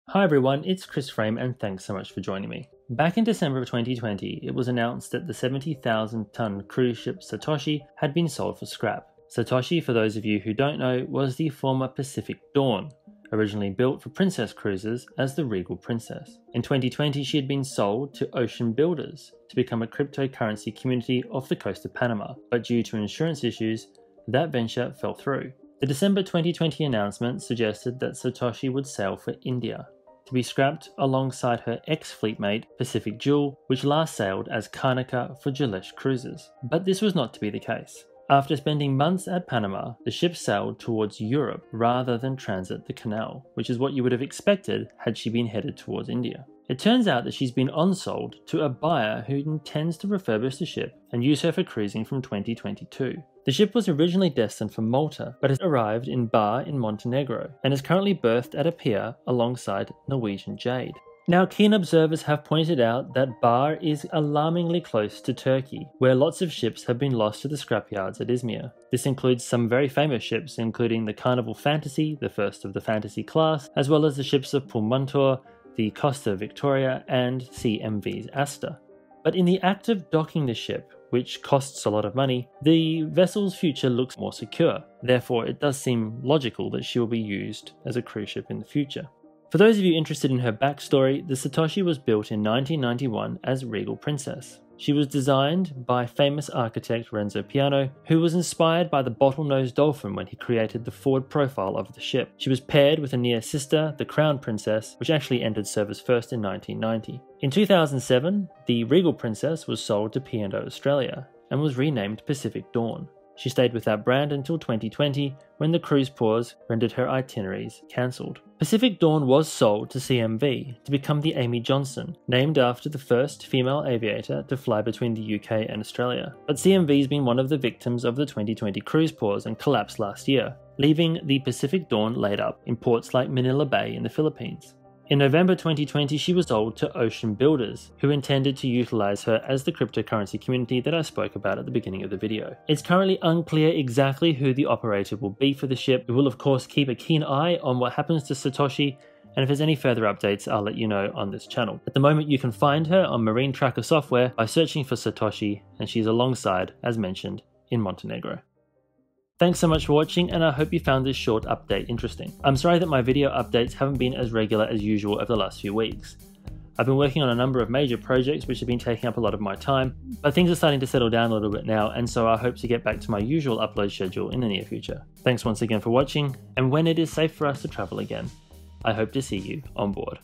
Hi everyone, it's Chris Frame and thanks so much for joining me. Back in December of 2020, it was announced that the 70,000-ton cruise ship Satoshi had been sold for scrap. Satoshi, for those of you who don't know, was the former Pacific Dawn, originally built for Princess Cruises as the Regal Princess. In 2020, she had been sold to Ocean Builders to become a cryptocurrency community off the coast of Panama, but due to insurance issues, that venture fell through. The December 2020 announcement suggested that Satoshi would sail for India, to be scrapped alongside her ex-fleet mate Pacific Jewel, which last sailed as Karnika for Regal Cruises. But this was not to be the case. After spending months at Panama, the ship sailed towards Europe rather than transit the canal, which is what you would have expected had she been headed towards India. It turns out that she's been on-sold to a buyer who intends to refurbish the ship and use her for cruising from 2022. The ship was originally destined for Malta, but has arrived in Bar in Montenegro and is currently berthed at a pier alongside Norwegian Jade. Now, keen observers have pointed out that Bar is alarmingly close to Turkey, where lots of ships have been lost to the scrapyards at Izmir. This includes some very famous ships, including the Carnival Fantasy, the first of the Fantasy class, as well as the ships of Pullmantur, the Costa Victoria, and CMV's Asta. But in the act of docking the ship, which costs a lot of money, the vessel's future looks more secure. Therefore, it does seem logical that she will be used as a cruise ship in the future. For those of you interested in her backstory, the Satoshi was built in 1991 as Regal Princess. She was designed by famous architect Renzo Piano, who was inspired by the bottlenose dolphin when he created the forward profile of the ship. She was paired with a near sister, the Crown Princess, which actually entered service first in 1990. In 2007, the Regal Princess was sold to P&O Australia and was renamed Pacific Dawn. She stayed with that brand until 2020, when the cruise pause rendered her itineraries cancelled. Pacific Dawn was sold to CMV to become the Amy Johnson, named after the first female aviator to fly between the UK and Australia. But CMV's been one of the victims of the 2020 cruise pause and collapsed last year, leaving the Pacific Dawn laid up in ports like Manila Bay in the Philippines. In November 2020, she was sold to Ocean Builders, who intended to utilize her as the cryptocurrency community that I spoke about at the beginning of the video. It's currently unclear exactly who the operator will be for the ship. We will of course keep a keen eye on what happens to Satoshi, and if there's any further updates, I'll let you know on this channel. At the moment, you can find her on Marine Tracker software by searching for Satoshi, and she's alongside, as mentioned, in Montenegro. Thanks so much for watching, and I hope you found this short update interesting. I'm sorry that my video updates haven't been as regular as usual over the last few weeks. I've been working on a number of major projects which have been taking up a lot of my time, but things are starting to settle down a little bit now, and so I hope to get back to my usual upload schedule in the near future. Thanks once again for watching, and when it is safe for us to travel again, I hope to see you on board.